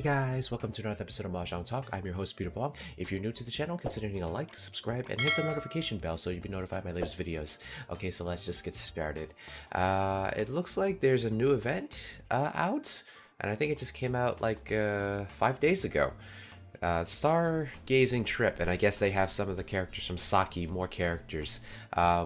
Guys, welcome to another episode of Mahjong Talk. I'm your host, Peter Bong. If you're new to the channel, consider hitting a like, subscribe, and hit the notification bell so you'll be notified of my latest videos. Okay, so let's just get started. It looks like there's a new event out, and I think it just came out like 5 days ago. Stargazing Trip, and I guess they have some of the characters from Saki, more characters.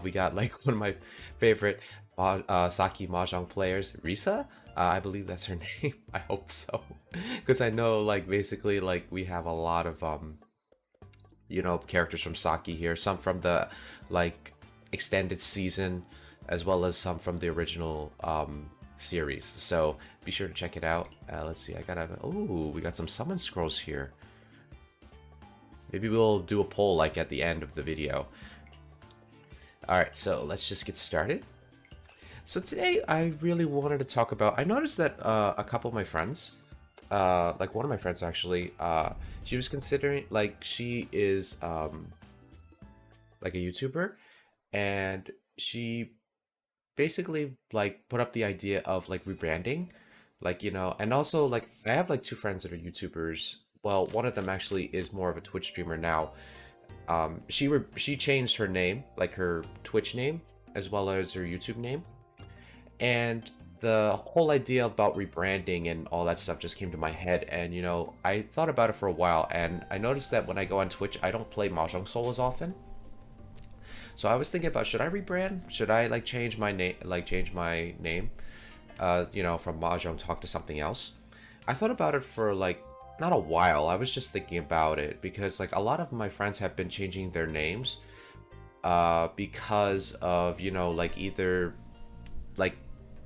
We got like one of my favorite Saki Mahjong players, Risa? I believe that's her name. I hope so. Because I know, like, basically, like, we have a lot of, you know, characters from Saki here. Some from the, like, extended season, as well as some from the original, series. So, be sure to check it out. Let's see, I gotta, ooh, we got some summon scrolls here. Maybe we'll do a poll, like, at the end of the video. Alright, so let's just get started. So today I really wanted to talk about, I noticed that a couple of my friends, like one of my friends actually, she was considering, like she is like a YouTuber, and she basically like put up the idea of like rebranding, like, you know, and also like I have like two friends that are YouTubers. Well, one of them actually is more of a Twitch streamer now. She changed her name, like her Twitch name, as well as her YouTube name. And the whole idea about rebranding and all that stuff just came to my head, and you know, I thought about it for a while, and I noticed that when I go on Twitch, I don't play Mahjong Soul as often. So I was thinking about, should I rebrand? Should I like change my name, you know, from MahjongTalk to something else? I thought about it for like not a while. I was just thinking about it because like a lot of my friends have been changing their names because of, you know, like either like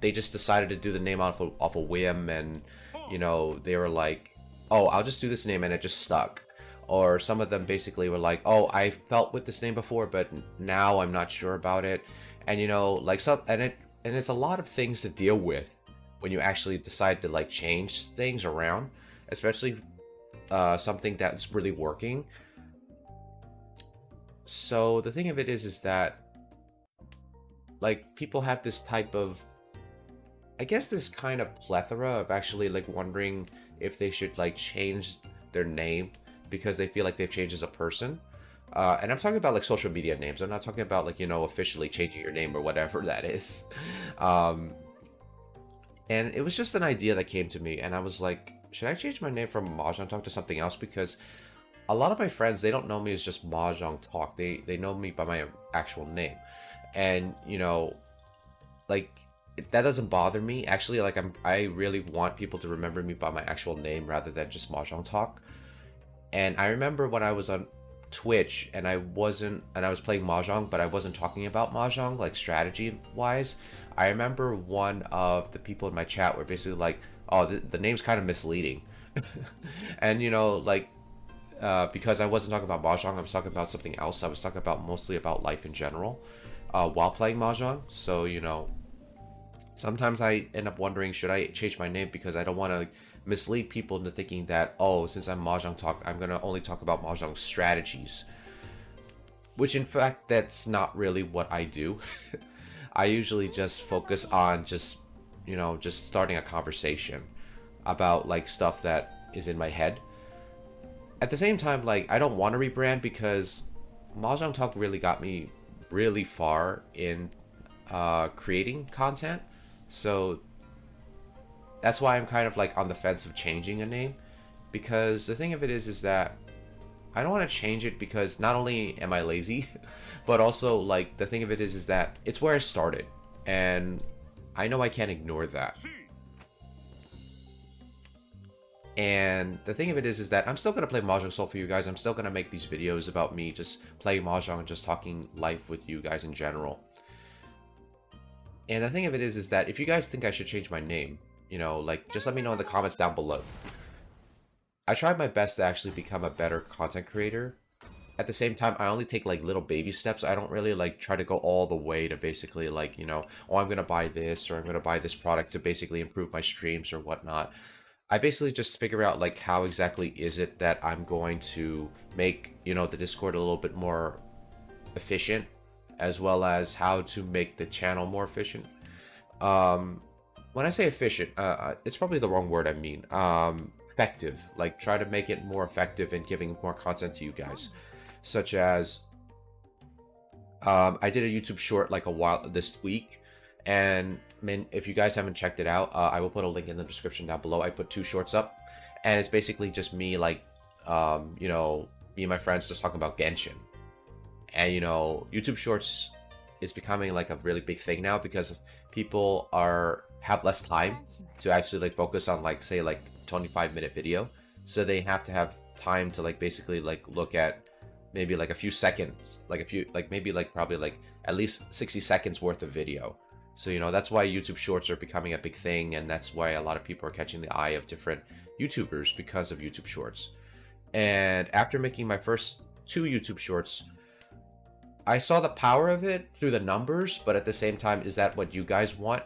they just decided to do the name off a whim, and you know, they were like, oh, I'll just do this name, and it just stuck. Or some of them basically were like, oh, I felt with this name before, but now I'm not sure about it. And you know, like it's a lot of things to deal with when you actually decide to like change things around, especially something that's really working. So the thing of it is that like people have this type of, I guess, this kind of plethora of actually like wondering if they should like change their name because they feel like they've changed as a person. And I'm talking about like social media names. I'm not talking about like, you know, officially changing your name or whatever that is. And it was just an idea that came to me, and I was like, should I change my name from MahjongTalk to something else? Because a lot of my friends, they don't know me as just MahjongTalk. They know me by my actual name. And you know, like, that doesn't bother me. Actually, like I really want people to remember me by my actual name rather than just MahjongTalk. And I remember when I was on Twitch and I was playing Mahjong, but I wasn't talking about Mahjong, like strategy wise. I remember one of the people in my chat were basically like, oh, the name's kind of misleading. And you know, like, because I wasn't talking about Mahjong, I was talking about something else. I was talking about mostly about life in general while playing Mahjong. So, you know, sometimes I end up wondering, should I change my name because I don't want to mislead people into thinking that, oh, since I'm MahjongTalk, I'm going to only talk about Mahjong strategies. Which in fact, that's not really what I do. I usually just focus on just, you know, just starting a conversation about like stuff that is in my head. At the same time, like, I don't want to rebrand because MahjongTalk really got me really far in creating content. So that's why I'm kind of like on the fence of changing a name, because the thing of it is that I don't want to change it because not only am I lazy, but also like the thing of it is that it's where I started, and I know I can't ignore that. And the thing of it is that I'm still going to play Mahjong Soul for you guys. I'm still going to make these videos about me just playing Mahjong and just talking life with you guys in general. And the thing of it is that if you guys think I should change my name, you know, like, just let me know in the comments down below. I tried my best to actually become a better content creator. At the same time, I only take like little baby steps. I don't really like try to go all the way to basically like, you know, oh, I'm going to buy this or I'm going to buy this product to basically improve my streams or whatnot. I basically just figure out like how exactly is it that I'm going to make, you know, the Discord a little bit more efficient, as well as how to make the channel more efficient. When I say efficient, it's probably the wrong word I mean. effective, like try to make it more effective in giving more content to you guys, such as I did a YouTube short like a while this week, and if you guys haven't checked it out, I will put a link in the description down below. I put 2 shorts up, and it's basically just me like you know, me and my friends just talking about Genshin. And you know, YouTube shorts is becoming like a really big thing now because people have less time to actually like focus on like say like 25-minute video, so they have to have time to like basically like look at maybe like a few seconds, like a few, like maybe like probably like at least 60 seconds worth of video. So you know, that's why YouTube shorts are becoming a big thing, and that's why a lot of people are catching the eye of different YouTubers because of YouTube shorts. And after making my first 2 YouTube shorts, I saw the power of it through the numbers, but at the same time, is that what you guys want?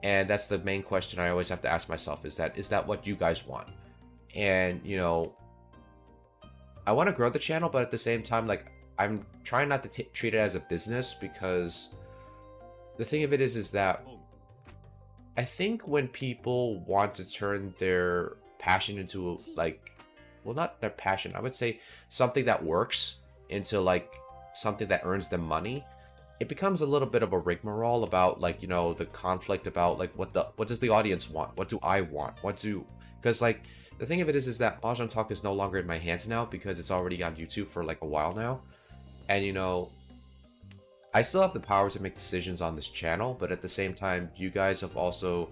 And that's the main question I always have to ask myself, is that what you guys want? And you know, I want to grow the channel, but at the same time, like, I'm trying not to treat it as a business, because the thing of it is that I think when people want to turn their passion into like, well, not their passion, I would say something that works into like something that earns them money, it becomes a little bit of a rigmarole about like, you know, the conflict about like what does the audience want? What do I want? Because like the thing of it is that MahjongTalk is no longer in my hands now, because it's already on YouTube for like a while now. And you know, I still have the power to make decisions on this channel, but at the same time, you guys have also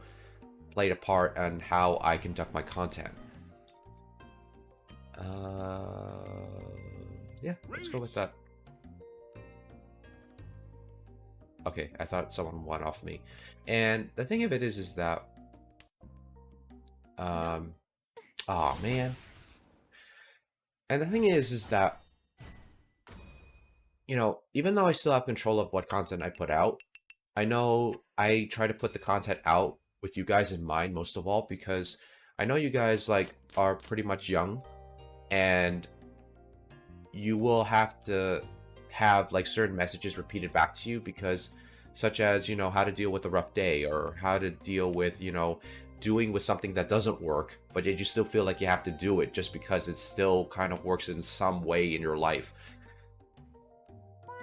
played a part on how I conduct my content. Yeah, let's go with that. Okay, I thought someone went off me. And the thing of it is that, oh man. And the thing is that, you know, even though I still have control of what content I put out, I know I try to put the content out with you guys in mind most of all, because I know you guys like are pretty much young, and you will have to have like certain messages repeated back to you, because such as, you know, how to deal with a rough day, or how to deal with, you know, doing with something that doesn't work, but yet you still feel like you have to do it just because it still kind of works in some way in your life.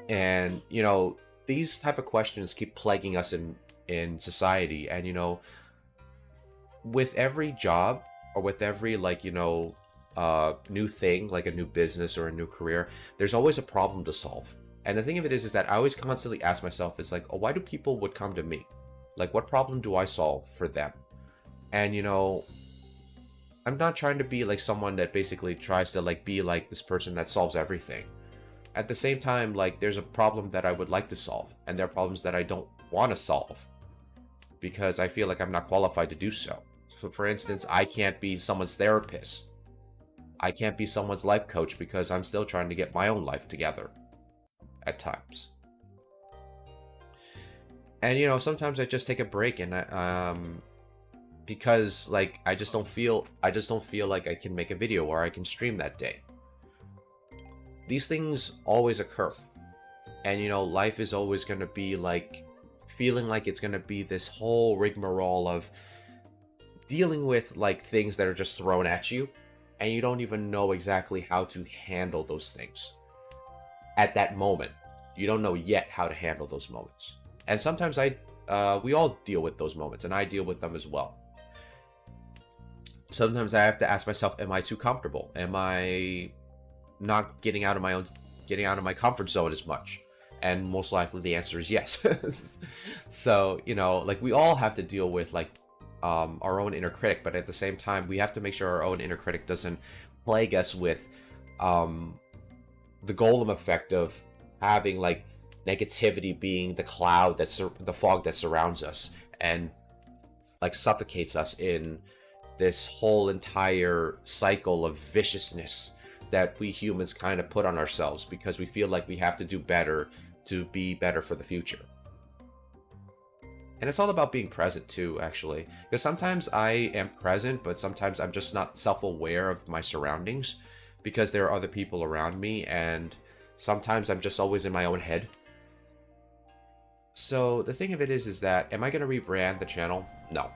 And you know, these type of questions keep plaguing us in society. And you know, with every job, or with every like, you know, new thing, like a new business or a new career, there's always a problem to solve. And the thing of it is that I always constantly ask myself, it's like, oh, why do people would come to me? Like, what problem do I solve for them? And you know, I'm not trying to be like someone that basically tries to like be like this person that solves everything. At the same time, like, there's a problem that I would like to solve, and there are problems that I don't want to solve because I feel like I'm not qualified to do so. So for instance, I can't be someone's therapist. I can't be someone's life coach, because I'm still trying to get my own life together at times. And you know, sometimes I just take a break, and because like I just don't feel like I can make a video or I can stream that day. These things always occur. And you know, life is always going to be like feeling like it's going to be this whole rigmarole of dealing with like things that are just thrown at you, and you don't even know exactly how to handle those things at that moment. You don't know yet how to handle those moments. And sometimes we all deal with those moments, and I deal with them as well. Sometimes I have to ask myself, am I too comfortable? Am I not getting out of my comfort zone as much? And most likely the answer is yes. So, you know, like, we all have to deal with like our own inner critic, but at the same time, we have to make sure our own inner critic doesn't plague us with the golem effect of having like negativity being the cloud the fog that surrounds us, and like suffocates us in this whole entire cycle of viciousness that we humans kind of put on ourselves, because we feel like we have to do better to be better for the future. And it's all about being present too, actually, because sometimes I am present, but sometimes I'm just not self-aware of my surroundings, because there are other people around me, and sometimes I'm just always in my own head. So the thing of it is that, am I going to rebrand the channel? No.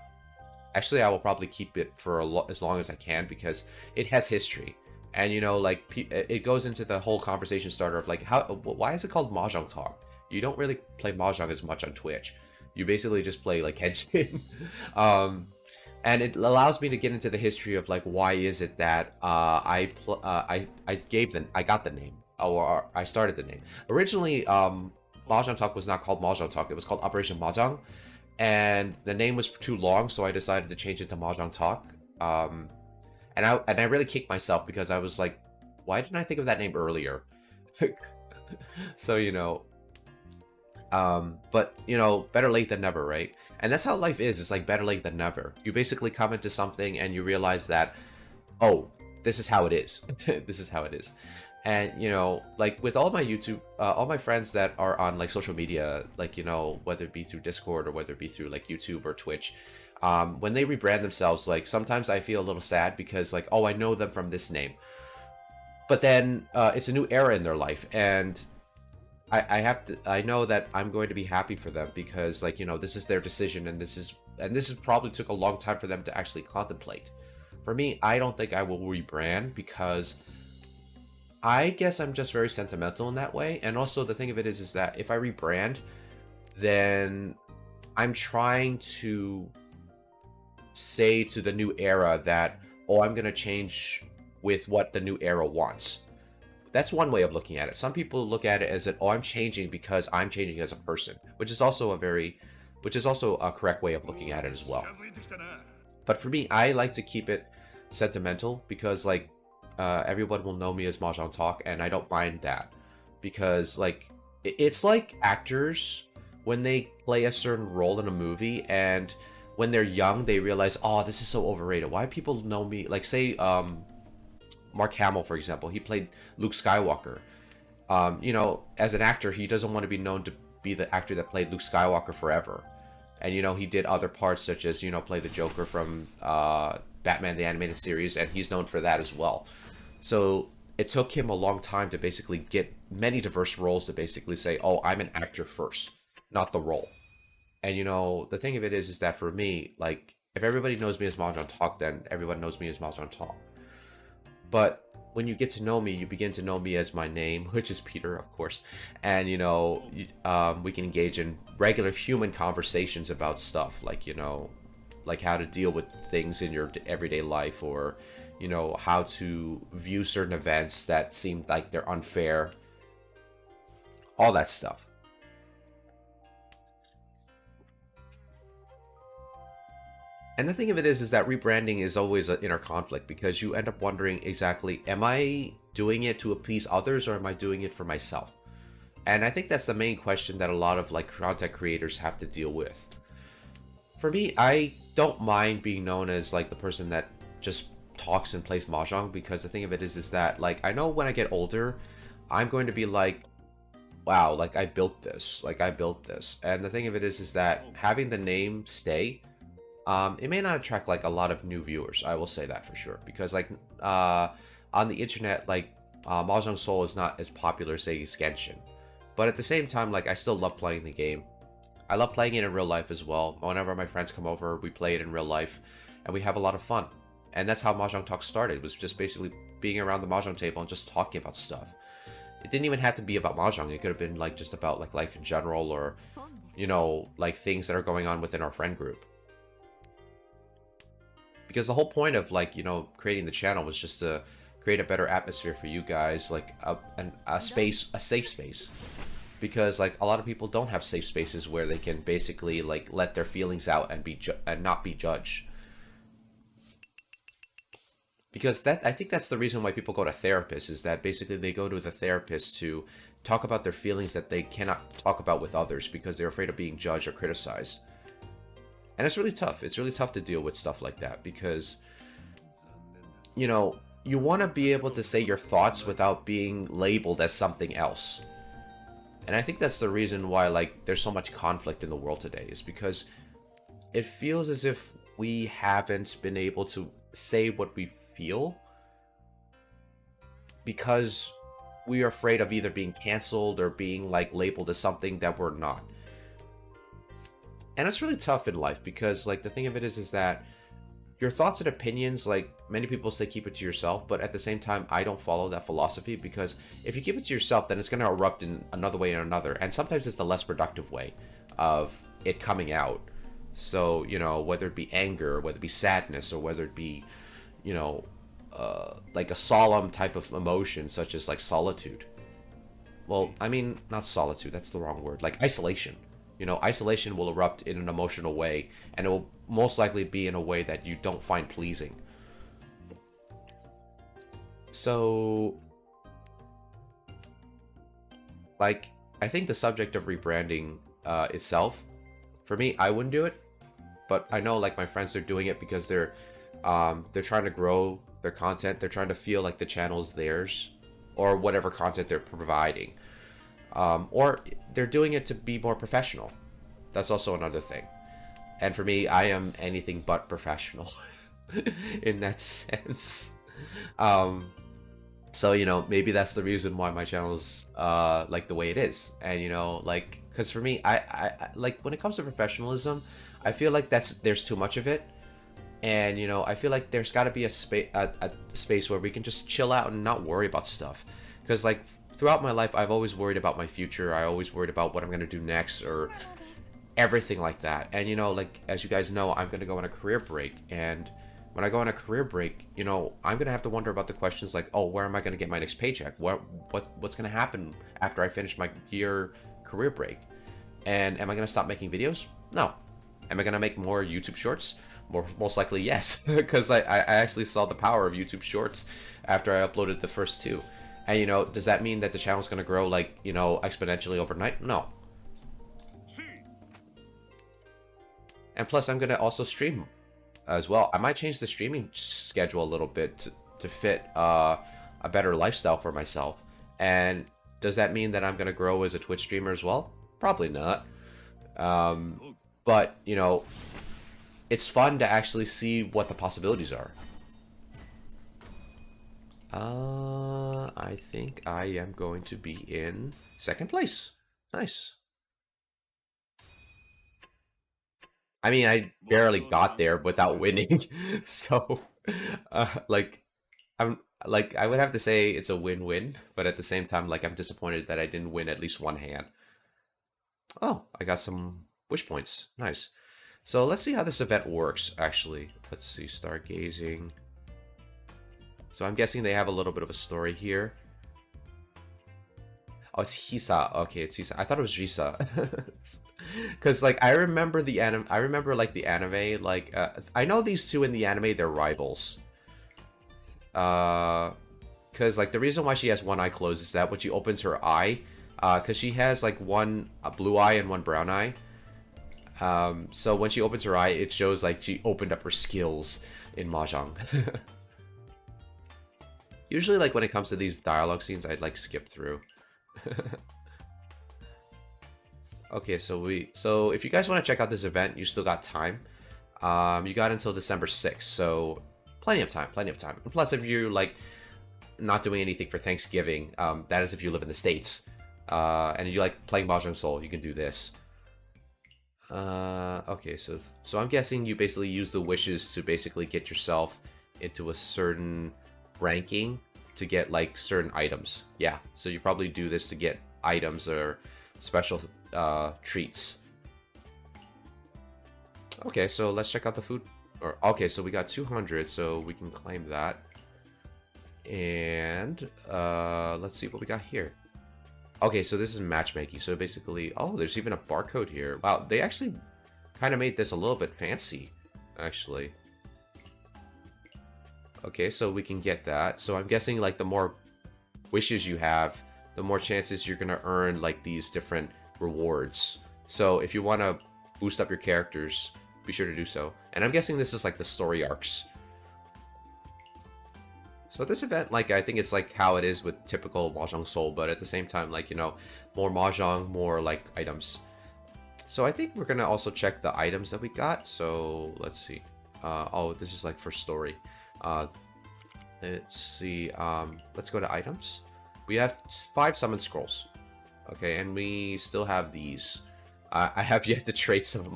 Actually, I will probably keep it for as long as I can because it has history. And you know, like it goes into the whole conversation starter of like why is it called Mahjong Talk? You don't really play Mahjong as much on Twitch. You basically just play like Henshin. um, and it allows me to get into the history of like why is it that I got the name, or I started the name. Originally, Mahjong Talk was not called Mahjong Talk. It was called Operation Mahjong, and the name was too long, so I decided to change it to Mahjong Talk. And I really kicked myself because I was like, why didn't I think of that name earlier? So you know, but you know, better late than never, right? And that's how life is. It's like better late than never. You basically come into something and you realize that, oh, this is how it is. This is how it is. And you know, like with all my YouTube, all my friends that are on like social media, like you know, whether it be through Discord or whether it be through like YouTube or Twitch, when they rebrand themselves, like sometimes I feel a little sad because like, oh, I know them from this name, but then it's a new era in their life, and I know that I'm going to be happy for them because like, you know, this is their decision, and this is probably took a long time for them to actually contemplate. For me, I don't think I will rebrand because I guess I'm just very sentimental in that way. And also the thing of it is that if I rebrand, then I'm trying to say to the new era that, oh, I'm going to change with what the new era wants. That's one way of looking at it. Some people look at it as that, oh, I'm changing because I'm changing as a person, which is also a correct way of looking at it as well. But for me, I like to keep it sentimental because like everyone will know me as Mahjong Talk, and I don't mind that because like it's like actors when they play a certain role in a movie, and when they're young they realize, oh, this is so overrated. Why people know me? Like say Mark Hamill, for example, he played Luke Skywalker. You know, as an actor, he doesn't want to be known to be the actor that played Luke Skywalker forever. And you know, he did other parts such as, you know, play the Joker from Batman the Animated Series, and he's known for that as well. So it took him a long time to basically get many diverse roles to basically say, oh, I'm an actor first, not the role. And you know, the thing of it is that for me, like, if everybody knows me as Mahjong Talk, then everyone knows me as Mahjong Talk. But when you get to know me, you begin to know me as my name, which is Peter, of course. And, you know, we can engage in regular human conversations about stuff like, you know, like how to deal with things in your everyday life, or, you know, how to view certain events that seem like they're unfair. All that stuff. And the thing of it is that rebranding is always an inner conflict because you end up wondering exactly, am I doing it to appease others or am I doing it for myself? And I think that's the main question that a lot of like content creators have to deal with. For me, I don't mind being known as like the person that just talks and plays Mahjong, because the thing of it is that like, I know when I get older, I'm going to be like, wow, like I built this, And the thing of it is that having the name stay, it may not attract like a lot of new viewers. I will say that for sure, because like on the internet, like Mahjong Soul is not as popular, say, as Genshin. But at the same time, like I still love playing the game. I love playing it in real life as well. Whenever my friends come over, we play it in real life, and we have a lot of fun. And that's how Mahjong Talk started. It was just basically being around the Mahjong table and just talking about stuff. It didn't even have to be about Mahjong. It could have been like just about like life in general, or, you know, like things that are going on within our friend group. Because the whole point of like, you know, creating the channel was just to create a better atmosphere for you guys, like a safe space. Because like a lot of people don't have safe spaces where they can basically like let their feelings out and not be judged. Because I think that's the reason why people go to therapists, is that basically they go to the therapist to talk about their feelings that they cannot talk about with others because they're afraid of being judged or criticized. And it's really tough. It's really tough to deal with stuff like that because, you know, you want to be able to say your thoughts without being labeled as something else. And I think that's the reason why, like, there's so much conflict in the world today, is because it feels as if we haven't been able to say what we feel because we are afraid of either being canceled or being, like, labeled as something that we're not. And it's really tough in life because, like, the thing of it is that your thoughts and opinions, like many people say, keep it to yourself, but at the same time, I don't follow that philosophy, because if you keep it to yourself, then it's going to erupt in another way or another, and sometimes it's the less productive way of it coming out. So, you know, whether it be anger, whether it be sadness, or whether it be, you know, like a solemn type of emotion, such as like solitude. Well, I mean, not solitude, that's the wrong word, like isolation. You know, isolation will erupt in an emotional way, and it will most likely be in a way that you don't find pleasing. So, like, I think the subject of rebranding itself, for me, I wouldn't do it, but I know like my friends are doing it because they're trying to grow their content. They're trying to feel like the channel's theirs, or whatever content they're providing. Or they're doing it to be more professional. That's also another thing. And for me, I am anything but professional in that sense. So, you know, maybe that's the reason why my channel's like the way it is. And, you know, like, because for me, I like when it comes to professionalism, I feel like there's too much of it. And, you know, I feel like there's got to be a space where we can just chill out and not worry about stuff. Because, like, throughout my life, I've always worried about my future. I always worried about what I'm going to do next, or everything like that. And, you know, like, as you guys know, I'm going to go on a career break. And when I go on a career break, you know, I'm going to have to wonder about the questions like, oh, where am I going to get my next paycheck? What's going to happen after I finish my year career break? And am I going to stop making videos? No. Am I going to make more YouTube shorts? Most likely, yes. Because I actually saw the power of YouTube shorts after I uploaded the first two. And, you know, does that mean that the channel's going to grow, like, you know, exponentially overnight? No. And plus, I'm going to also stream as well. I might change the streaming schedule a little bit to fit a better lifestyle for myself. And does that mean that I'm going to grow as a Twitch streamer as well? Probably not. But, you know, it's fun to actually see what the possibilities are. I think I am going to be in second place. Nice. I mean, I barely got there without winning. So, like, I would have to say it's a win-win, but at the same time, like, I'm disappointed that I didn't win at least one hand. Oh, I got some wish points. Nice. So let's see how this event works, actually. Let's see, stargazing. So I'm guessing they have a little bit of a story here. Oh, it's Hisa. Okay, it's Hisa. I thought it was Risa. Because, like, I remember the anime. I remember, like, the anime. Like, I know these two in the anime, they're rivals. Because, like, the reason why she has one eye closed is that when she opens her eye, because she has, like, one blue eye and one brown eye. So when she opens her eye, it shows, like, she opened up her skills in Mahjong. Usually, like, when it comes to these dialogue scenes, I'd, like, skip through. Okay, so if you guys want to check out this event, you still got time. You got until December 6th, so plenty of time. And plus, if you're, like, not doing anything for Thanksgiving, that is if you live in the States, and you like playing Mahjong Soul, you can do this. Okay, so I'm guessing you basically use the wishes to basically get yourself into a certain ranking to get, like, certain items. Yeah, so you probably do this to get items or special treats. Okay, so let's check out the food. Okay, so we got 200, so we can claim that. And let's see what we got here. Okay, so this is matchmaking. So basically, oh, there's even a barcode here. Wow, they actually kind of made this a little bit fancy, actually. Okay, so we can get that. So I'm guessing, like, the more wishes you have, the more chances you're gonna earn, like, these different rewards. So if you want to boost up your characters, be sure to do so. And I'm guessing this is, like, the story arcs. So this event, like, I think it's like how it is with typical Mahjong Soul, but at the same time, like, you know, more Mahjong, more, like, items. So I think we're gonna also check the items that we got. So let's see. Oh, this is, like, for story. Let's see. Let's go to items. We have 5 summon scrolls. Okay, and we still have these. I have yet to trade some of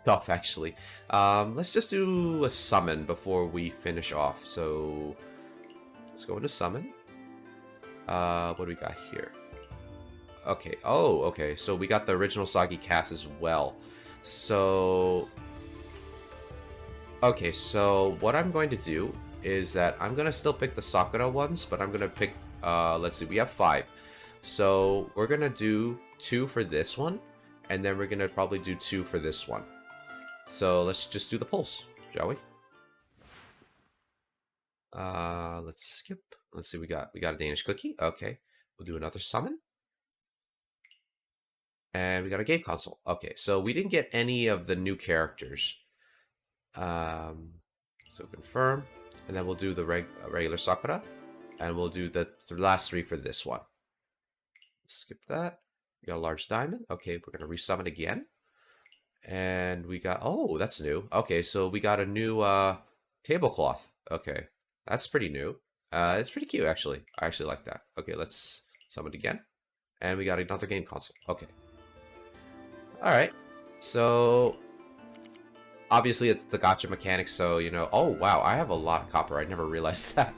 stuff, actually. Let's just do a summon before we finish off. So let's go into summon. What do we got here? Okay. Oh, okay. So we got the original Soggy cast as well. So okay. So what I'm going to do is that I'm gonna still pick the Sakura ones, but I'm gonna pick. Let's see. We have 5. So we're gonna do 2 for this one, and then we're gonna probably do 2 for this one. So let's just do the pulse, shall we? Let's skip. Let's see. We got a Danish cookie. Okay, we'll do another summon, and we got a game console. Okay, so we didn't get any of the new characters. So confirm, and then we'll do the regular Sakura, and we'll do the last 3 for this one. Skip that. We got a large diamond. Okay, we're gonna resummon again. And we got, oh, that's new. Okay, so we got a new tablecloth. Okay, that's pretty new. It's pretty cute, actually. I actually like that. Okay, let's summon it again. And we got another game console. Okay. Alright. So, obviously it's the gacha mechanics, so, you know... Oh, wow, I have a lot of copper. I never realized that.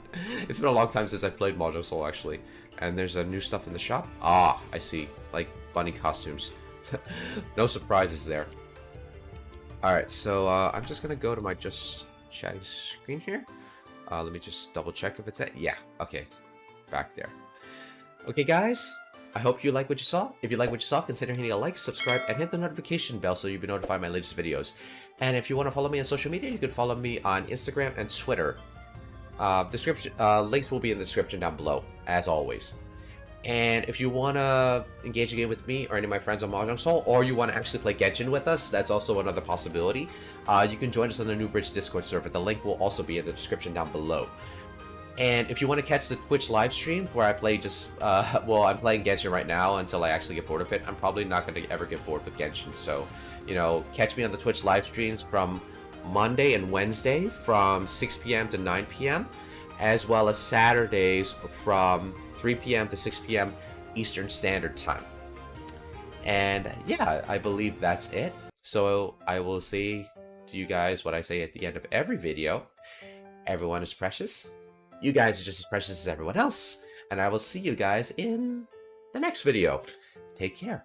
It's been a long time since I played Mahjong Soul, actually. And there's a new stuff in the shop. Ah, I see. Like, bunny costumes. No surprises there. Alright, so I'm just going to go to my just chatting screen here. Let me just double check if it's at... Yeah, okay. Back there. Okay, guys. I hope you like what you saw. If you like what you saw, consider hitting a like, subscribe, and hit the notification bell so you'll be notified of my latest videos. And if you want to follow me on social media, you can follow me on Instagram and Twitter. Links will be in the description down below, as always. And if you want to engage again with me or any of my friends on Mahjong Soul, or you want to actually play Genshin with us, that's also another possibility. You can join us on the New Bridge Discord server. The link will also be in the description down below. And if you want to catch the Twitch live stream where I play just, well, I'm playing Genshin right now until I actually get bored of it. I'm probably not going to ever get bored with Genshin. So, you know, catch me on the Twitch live streams from Monday and Wednesday from 6 p.m. to 9 p.m. as well as Saturdays from 3 p.m. to 6 p.m. Eastern Standard Time. And yeah, I believe that's it. So I will say to you guys what I say at the end of every video. Everyone is precious. You guys are just as precious as everyone else. And I will see you guys in the next video. Take care.